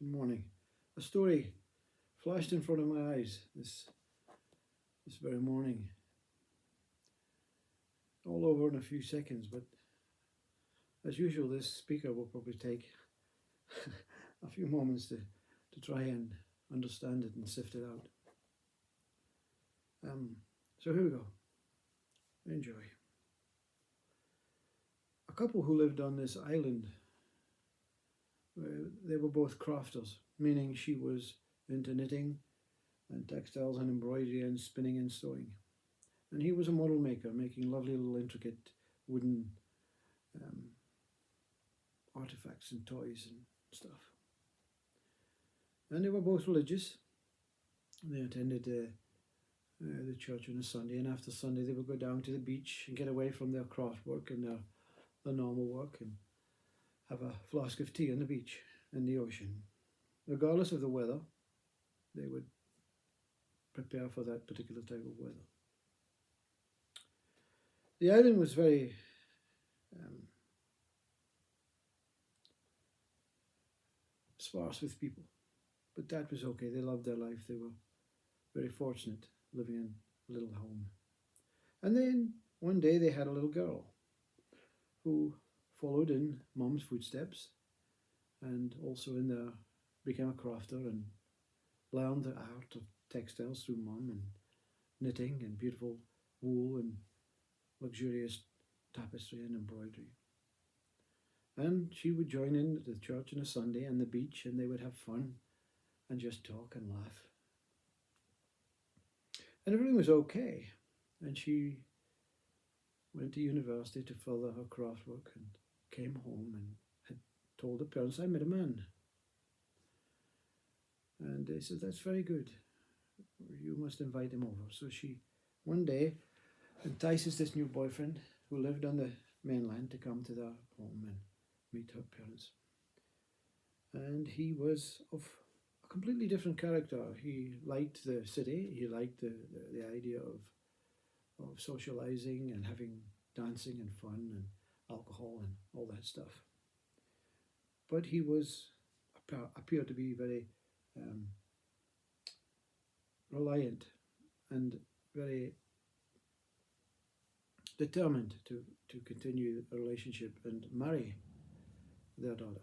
Good morning. A story flashed in front of my eyes this very morning, all over in a few seconds. But as usual, this speaker will probably take a few moments to try and understand it and sift it out. So here we go. Enjoy. A couple who lived on this island, they were both crafters, meaning she was into knitting and textiles and embroidery and spinning and sewing. And he was a model maker, making lovely little intricate wooden artifacts and toys and stuff. And they were both religious. They attended the church on a Sunday, and after Sunday they would go down to the beach and get away from their craft work and their normal work and have a flask of tea on the beach in the ocean. Regardless of the weather, they would prepare for that particular type of weather. The island was very sparse with people, but that was okay. They loved their life. They were very fortunate living in a little home. And then one day they had a little girl who followed in Mum's footsteps and also became a crafter and learned the art of textiles through Mum and knitting and beautiful wool and luxurious tapestry and embroidery. And she would join in at the church on a Sunday and the beach, and they would have fun and just talk and laugh. And everything was okay. And she went to university to further her craft work and came home and had told her parents, I met a man. And they said, that's very good. You must invite him over. So she, one day, entices this new boyfriend who lived on the mainland to come to their home and meet her parents. And he was of a completely different character. He liked the city. He liked the idea of socializing and having dancing and fun and alcohol and all that stuff. But he appeared to be very reliant and very determined to continue a relationship and marry their daughter.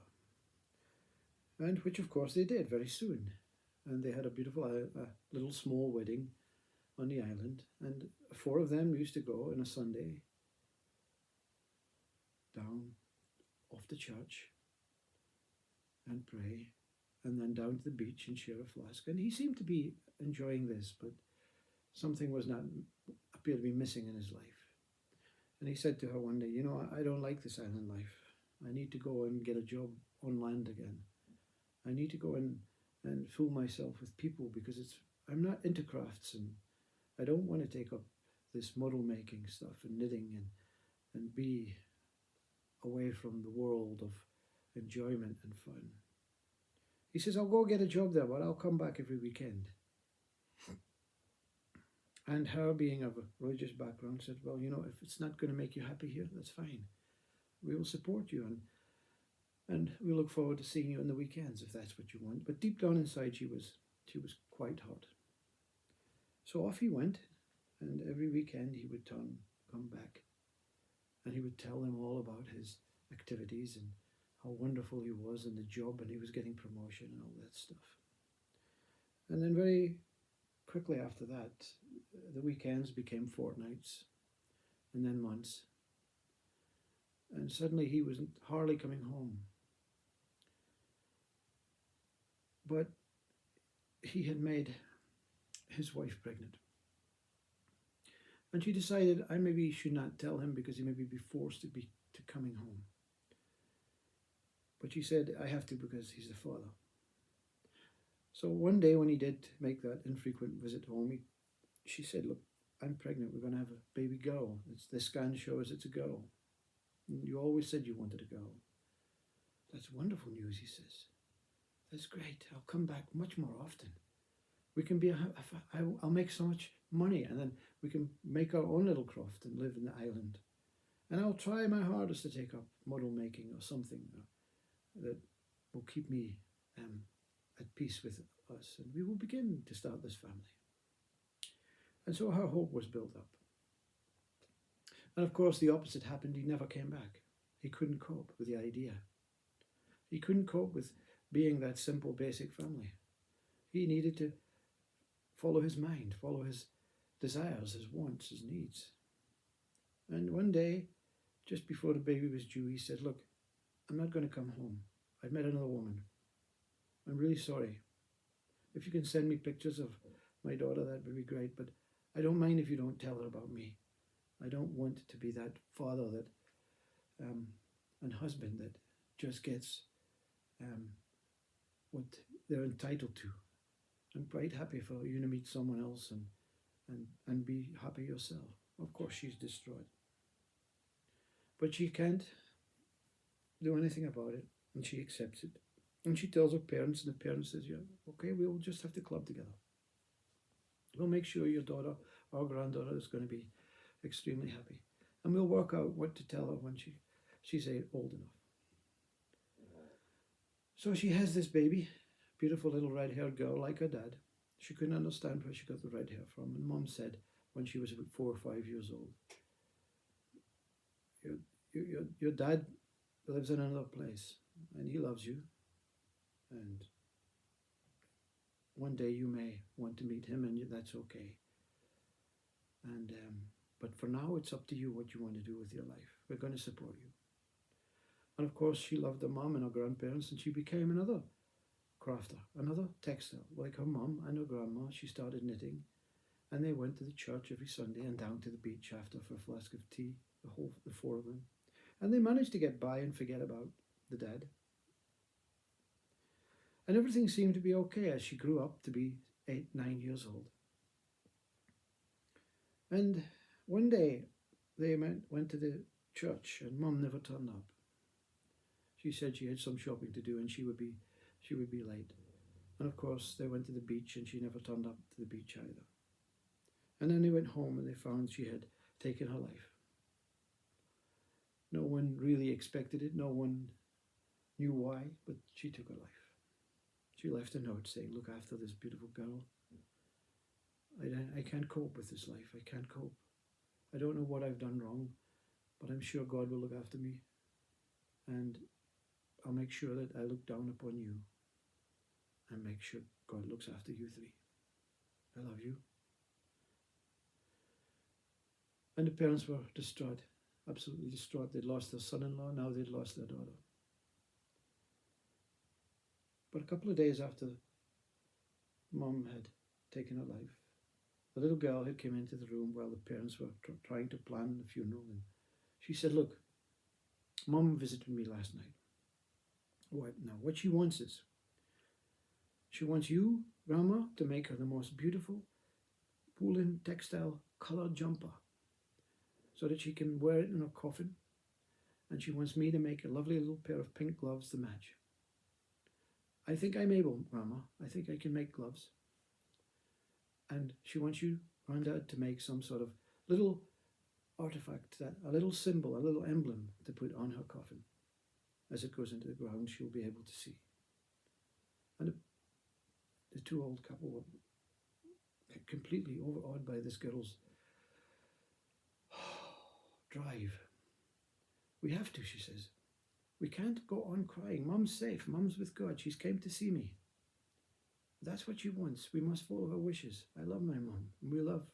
And which of course they did very soon. And they had a beautiful little small wedding on the island, and 4 of them used to go on a Sunday down off the church and pray, and then down to the beach and share a flask. And he seemed to be enjoying this, but something appeared to be missing in his life. And he said to her one day, I don't like this island life. I need to go and get a job on land again. I need to go and fool myself with people because I'm not into crafts, and I don't want to take up this model making stuff and knitting and be away from the world of enjoyment and fun. He says, I'll go get a job there, but I'll come back every weekend. And her, being of a religious background, said, well, if it's not going to make you happy here, that's fine. We will support you, and we look forward to seeing you on the weekends if that's what you want. But deep down inside, she was quite hot. So off he went, and every weekend he would come back, and he would tell them all about his activities and how wonderful he was in the job, and he was getting promotion and all that stuff. And then very quickly after that, the weekends became fortnights, and then months. And suddenly he was hardly coming home. But he had made his wife pregnant. And she decided I maybe should not tell him because he maybe be forced to coming home. But she said, I have to because he's the father. So one day when he did make that infrequent visit home, she said, look, I'm pregnant. We're going to have a baby girl. The scan shows it's a girl. You always said you wanted a girl. That's wonderful news, he says. That's great. I'll come back much more often. We can I'll make so much money, and then we can make our own little croft and live in the island. And I'll try my hardest to take up model making or something that will keep me at peace with us, and we will begin to start this family. And so her hope was built up. And of course, the opposite happened. He never came back. He couldn't cope with the idea. He couldn't cope with being that simple, basic family. He needed to follow his mind, follow his desires, his wants, his needs. And one day, just before the baby was due, he said, "Look, I'm not going to come home. I've met another woman. I'm really sorry. If you can send me pictures of my daughter, that would be great, but I don't mind if you don't tell her about me. I don't want to be that father that and husband that just gets what they're entitled to. I'm quite happy for you to meet someone else and be happy yourself." Of course, she's distraught. But she can't do anything about it, and she accepts it. And she tells her parents, and the parents says, "Yeah, okay, we'll just have to club together. We'll make sure your daughter or granddaughter is going to be extremely happy. And we'll work out what to tell her when she's old enough." So she has this baby, beautiful little red-haired girl like her dad. She couldn't understand where she got the red hair from. And Mom said when she was about 4 or 5 years old, your dad lives in another place and he loves you. And one day you may want to meet him, and that's okay. And but for now, it's up to you what you want to do with your life. We're going to support you. And of course, she loved her mom and her grandparents, and she became another crafter, another textile. Like her mom and her grandma, she started knitting, and they went to the church every Sunday and down to the beach after for a flask of tea, the 4 of them. And they managed to get by and forget about the dad. And everything seemed to be okay as she grew up to be 8, 9 years old. And one day they went to the church, and Mum never turned up. She said she had some shopping to do and she would be late. And of course they went to the beach, and she never turned up to the beach either. And then they went home and they found she had taken her life. No one really expected it. No one knew why, but she took her life. She left a note saying, "Look after this beautiful girl. I can't cope with this life. I can't cope. I don't know what I've done wrong, but I'm sure God will look after me. And I'll make sure that I look down upon you and make sure God looks after you three. I love you." And the parents were distraught, absolutely distraught. They'd lost their son-in-law, now they'd lost their daughter. But a couple of days after Mum had taken her life, the little girl had come into the room while the parents were trying to plan the funeral, and she said, "Look, Mum visited me last night. What she wants is, she wants you, Grandma, to make her the most beautiful woolen textile coloured jumper so that she can wear it in her coffin, and she wants me to make a lovely little pair of pink gloves to match. I think I'm able, Grandma. I think I can make gloves. And she wants you, Granddad, to make some sort of little artifact, a little symbol, a little emblem to put on her coffin. As it goes into the ground, she'll be able to see." And the 2 old couple were completely overawed by this girl's drive. "We have to," she says. "We can't go on crying. Mum's safe. Mum's with God. She's came to see me. That's what she wants. We must follow her wishes. I love my mum, and we love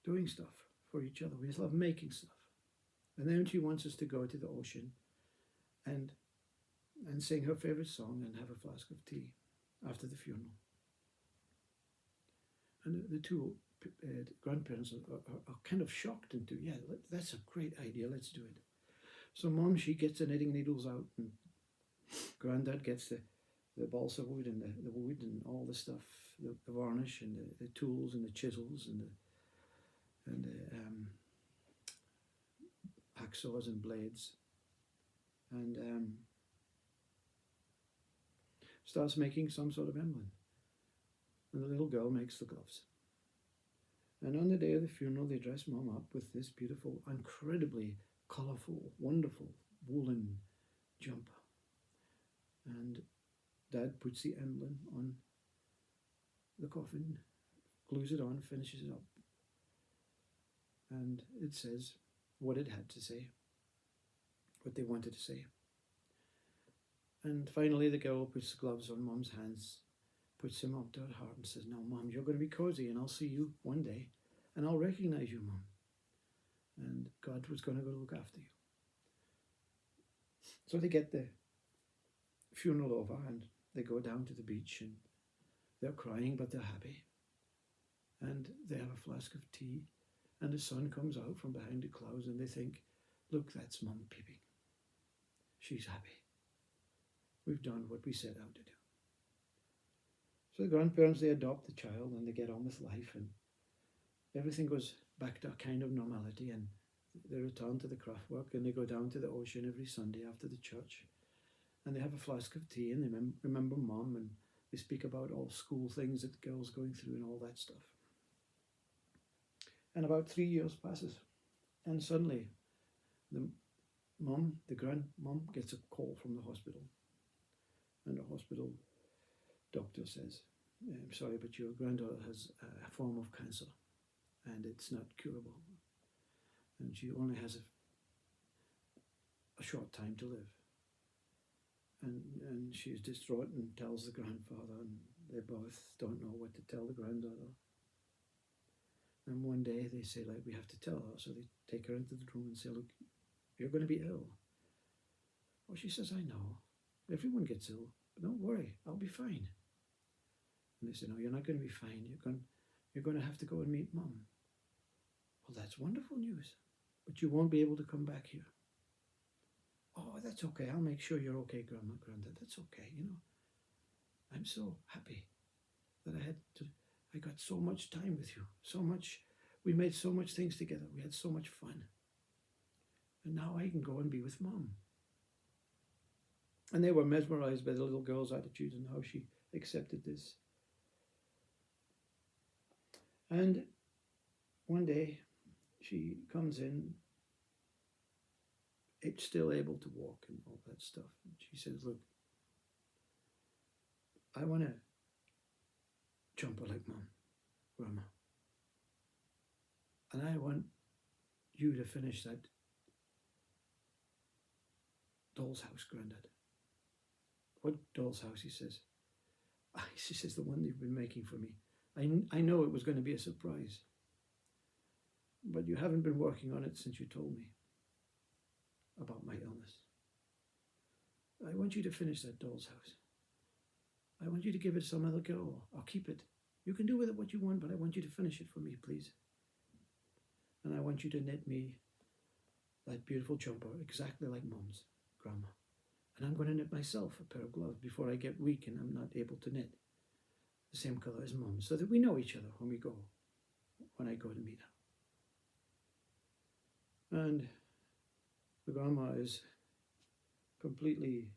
doing stuff for each other. We love making stuff. And then she wants us to go to the ocean and sing her favorite song and have a flask of tea after the funeral." And the 2 grandparents are kind of shocked into, "Yeah, that's a great idea. Let's do it." So Mom, she gets the knitting needles out, and Granddad gets the balsa wood and the wood and all the stuff, the varnish and the tools and the chisels and the hacksaws and blades, and starts making some sort of emblem. And the little girl makes the gloves. And on the day of the funeral, they dress Mom up with this beautiful, incredibly colourful, wonderful woolen jumper. And Dad puts the emblem on the coffin, glues it on, finishes it up, and it says what it had to say, what they wanted to say. And finally, the girl puts the gloves on Mum's hands, puts him up to her heart, and says, "Now, Mum, you're going to be cozy, and I'll see you one day, and I'll recognize you, Mum. And God was going to go look after you." So they get the funeral over, and they go down to the beach, and they're crying, but they're happy. And they have a flask of tea, and the sun comes out from behind the clouds, and they think, "Look, that's Mum peeping. She's happy. We've done what we set out to do." So the grandparents, they adopt the child, and they get on with life, and everything goes back to a kind of normality, and they return to the craft work, and they go down to the ocean every Sunday after the church, and they have a flask of tea, and they remember Mum, and they speak about all school things that the girl's going through and all that stuff. And about 3 years passes, and suddenly the grandmum gets a call from the hospital, and the hospital doctor says, "I'm sorry, but your granddaughter has a form of cancer, and it's not curable, and she only has a short time to live." And she's distraught and tells the grandfather, and they both don't know what to tell the granddaughter. And one day they say, "We have to tell her." So they take her into the room and say, "Look, you're going to be ill." Well, she says, "I know. Everyone gets ill. But don't worry, I'll be fine." And they say, "No, you're not going to be fine. You're going to have to go and meet Mum." "Well, that's wonderful news. But you won't be able to come back here." "Oh, that's okay. I'll make sure you're okay, Grandma, Granddad. That's okay. I'm so happy that I got so much time with you. So much. We made so much things together. We had so much fun. And now I can go and be with Mum." And they were mesmerized by the little girl's attitude and how she accepted this. And one day she comes in, still able to walk and all that stuff. And she says, "Look, I want to jump like Mum, Grandma. And I want you to finish that doll's house, Grandad." "What doll's house?" he says. She says, "The one you've been making for me. I know it was going to be a surprise, but you haven't been working on it since you told me about my illness. I want you to finish that doll's house. I want you to give it to some other girl. I'll keep it. You can do with it what you want, but I want you to finish it for me, please. And I want you to knit me that beautiful jumper exactly like Mum's, Grandma. And I'm going to knit myself a pair of gloves before I get weak and I'm not able to knit the same color as Mum, so that we know each other when I go to meet her." And the grandma is completely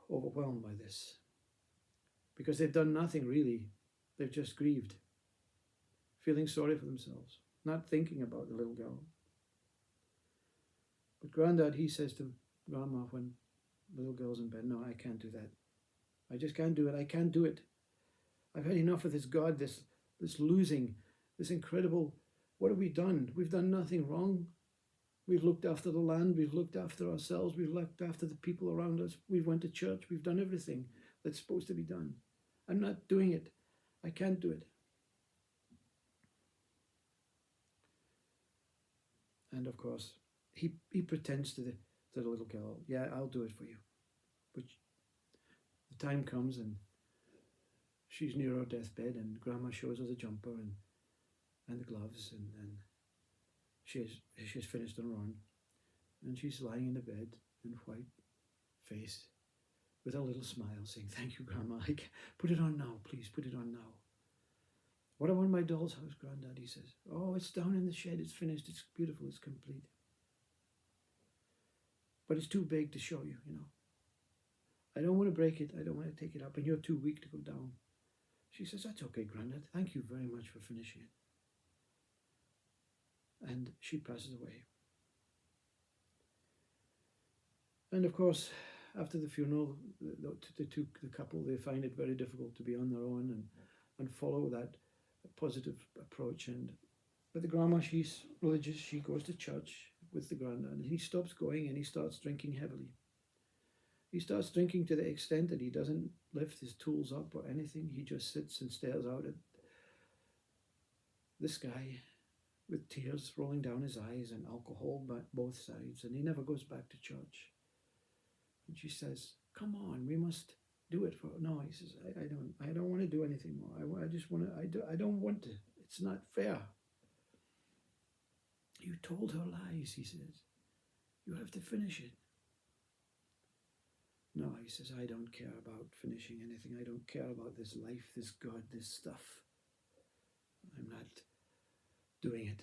overwhelmed by this, because they've done nothing really. They've just grieved, feeling sorry for themselves, not thinking about the little girl. But Grandad, he says to Grandma when the little girl's in bed, "No, I can't do that. I just can't do it. I can't do it. I've had enough of this God, this losing, this incredible, what have we done? We've done nothing wrong. We've looked after the land, we've looked after ourselves, we've looked after the people around us, we've went to church, we've done everything that's supposed to be done. I'm not doing it. I can't do it." And of course, he pretends to the little girl, "Yeah, I'll do it for you." But the time comes and she's near her deathbed, and Grandma shows her the jumper and the gloves, and she's finished on her own. And she's lying in the bed in white face with a little smile, saying, "Thank you, Grandma. Put it on now, please, put it on now." "What about my doll's house, Grandad?" he says. "Oh, it's down in the shed. It's finished. It's beautiful. It's complete. But it's too big to show you, I don't want to break it. I don't want to take it up. And you're too weak to go down." She says, "That's okay, Grandad. Thank you very much for finishing it." And she passes away. And of course, after the funeral, the couple, they find it very difficult to be on their own and follow that positive approach. But the grandma, she's religious. She goes to church with the granddad, and he stops going and he starts drinking heavily. He starts drinking to the extent that he doesn't lift his tools up or anything. He just sits and stares out at the sky with tears rolling down his eyes and alcohol by both sides, and he never goes back to church. And she says, "Come on, we must do it for." No, he says, I don't want to do anything more. I just want to. I don't want to. It's not fair. You told her lies, he says. You have to finish it. No, he says, I don't care about finishing anything. I don't care about this life, this God, this stuff. I'm not doing it.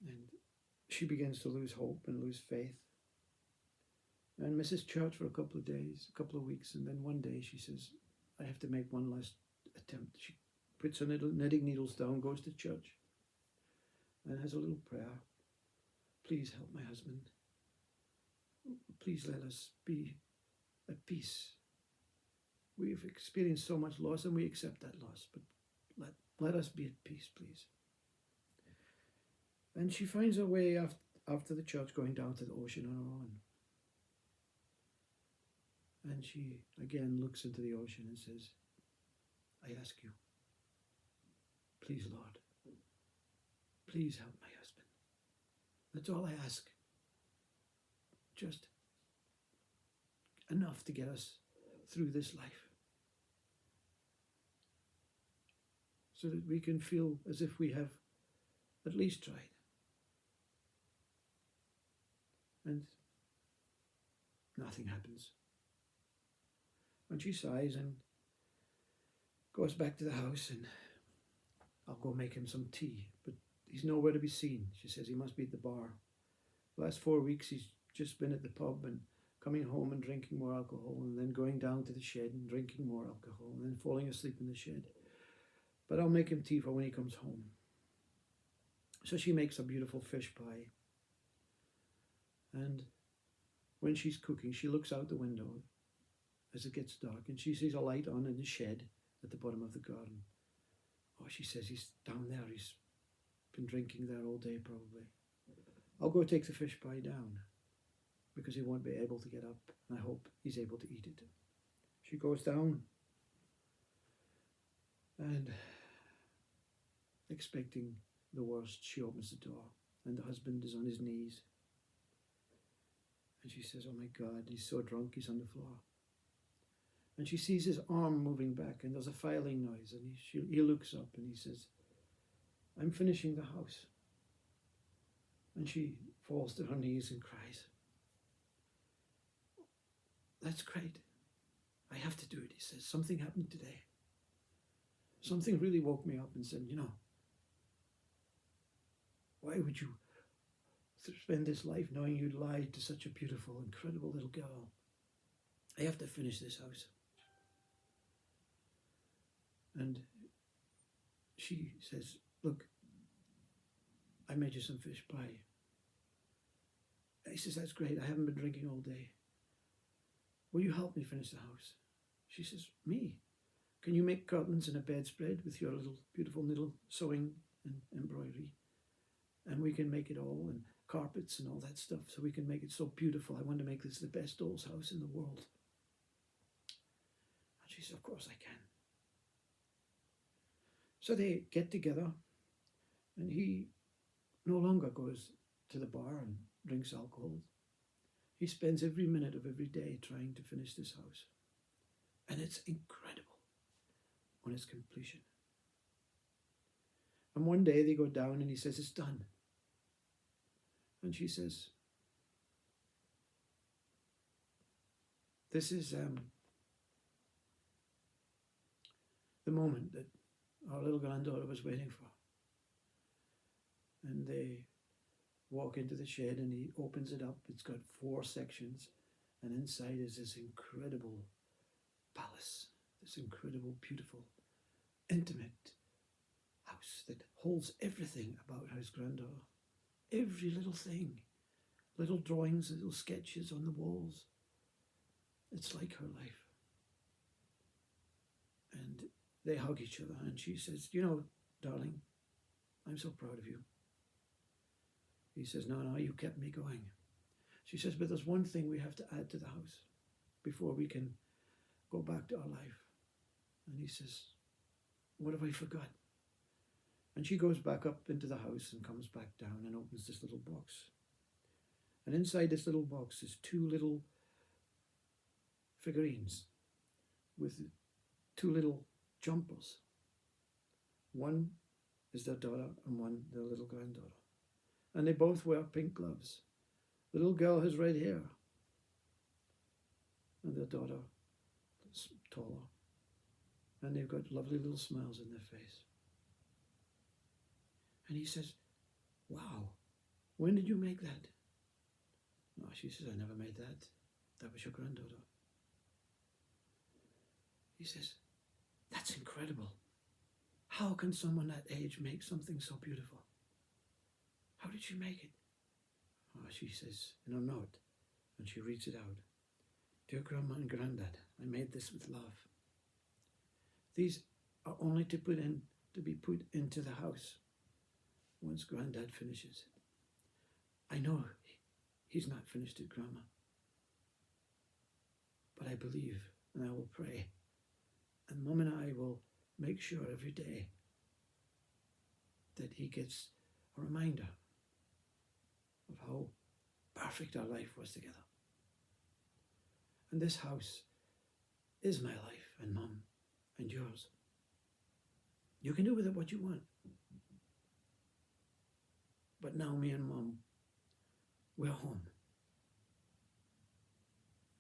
And she begins to lose hope and lose faith and misses church for a couple of days, a couple of weeks. And then one day she says, I have to make one last attempt. She puts her knitting needles down, goes to church, and has a little prayer. Please help my husband. Please let us be at peace. We've experienced so much loss and we accept that loss, but let us be at peace, please. And she finds her way after the church going down to the ocean on her own. And she again looks into the ocean and says, I ask you, please, Lord, please help my husband. That's all I ask. Just enough to get us through this life, so that we can feel as if we have at least tried. And nothing happens. And she sighs and goes back to the house, and I'll go make him some tea. But he's nowhere to be seen. She says he must be at the bar. The last 4 weeks he's just been at the pub and coming home and drinking more alcohol, and then going down to the shed and drinking more alcohol, and then falling asleep in the shed. But I'll make him tea for when he comes home. So she makes a beautiful fish pie. And when she's cooking, she looks out the window as it gets dark, and she sees a light on in the shed at the bottom of the garden. Oh, she says, he's down there. He's been drinking there all day, probably. I'll go take the fish pie down, because he won't be able to get up, and I hope he's able to eat it. She goes down, and expecting the worst, she opens the door, and the husband is on his knees. And she says, oh my God, he's so drunk, he's on the floor. And she sees his arm moving back, and there's a filing noise, and he looks up and he says, I'm finishing the house. And she falls to her knees and cries. That's great. I have to do it, he says. Something happened today. Something really woke me up and said, why would you spend this life knowing you'd lied to such a beautiful, incredible little girl? I have to finish this house. And she says, look, I made you some fish pie. And he says, that's great. I haven't been drinking all day. Will you help me finish the house? She says, me? Can you make curtains and a bedspread with your little beautiful needle sewing and embroidery? And we can make it all, and carpets and all that stuff, so we can make it so beautiful. I want to make this the best doll's house in the world. And she says, of course I can. So they get together, and he no longer goes to the bar and drinks alcohol. He spends every minute of every day trying to finish this house. And it's incredible on its completion. And one day they go down and he says, it's done. And she says, this is the moment that our little granddaughter was waiting for. And they walk into the shed and he opens it up. It's got 4 sections, and inside is this incredible palace, this incredible, beautiful, intimate house that holds everything about his granddaughter. Every little thing. little drawings, little sketches on the walls. It's like her life. And they hug each other, and she says, you know, darling, I'm so proud of you. He says, no, you kept me going. She says, but there's one thing we have to add to the house before we can go back to our life. And he says, what have I forgot? And she goes back up into the house and comes back down and opens this little box. And inside this little box is two little figurines with two little jumpers. One is their daughter and one their little granddaughter. And they both wear pink gloves. The little girl has red hair. And their daughter is taller. And they've got lovely little smiles in their face. And he says, wow, when did you make that? No, she says, I never made that. That was your granddaughter. He says, that's incredible. How can someone that age make something so beautiful? How did she make it? Oh, she says in her note, and she reads it out. Dear Grandma and Granddad, I made this with love. These are only to be put into the house once Granddad finishes it. I know he's not finished it, Grandma. But I believe, and I will pray. And Mum and I will make sure every day that he gets a reminder of how perfect our life was together. And this house is my life, and Mum, and yours. You can do with it what you want. But now me and Mum, we're home.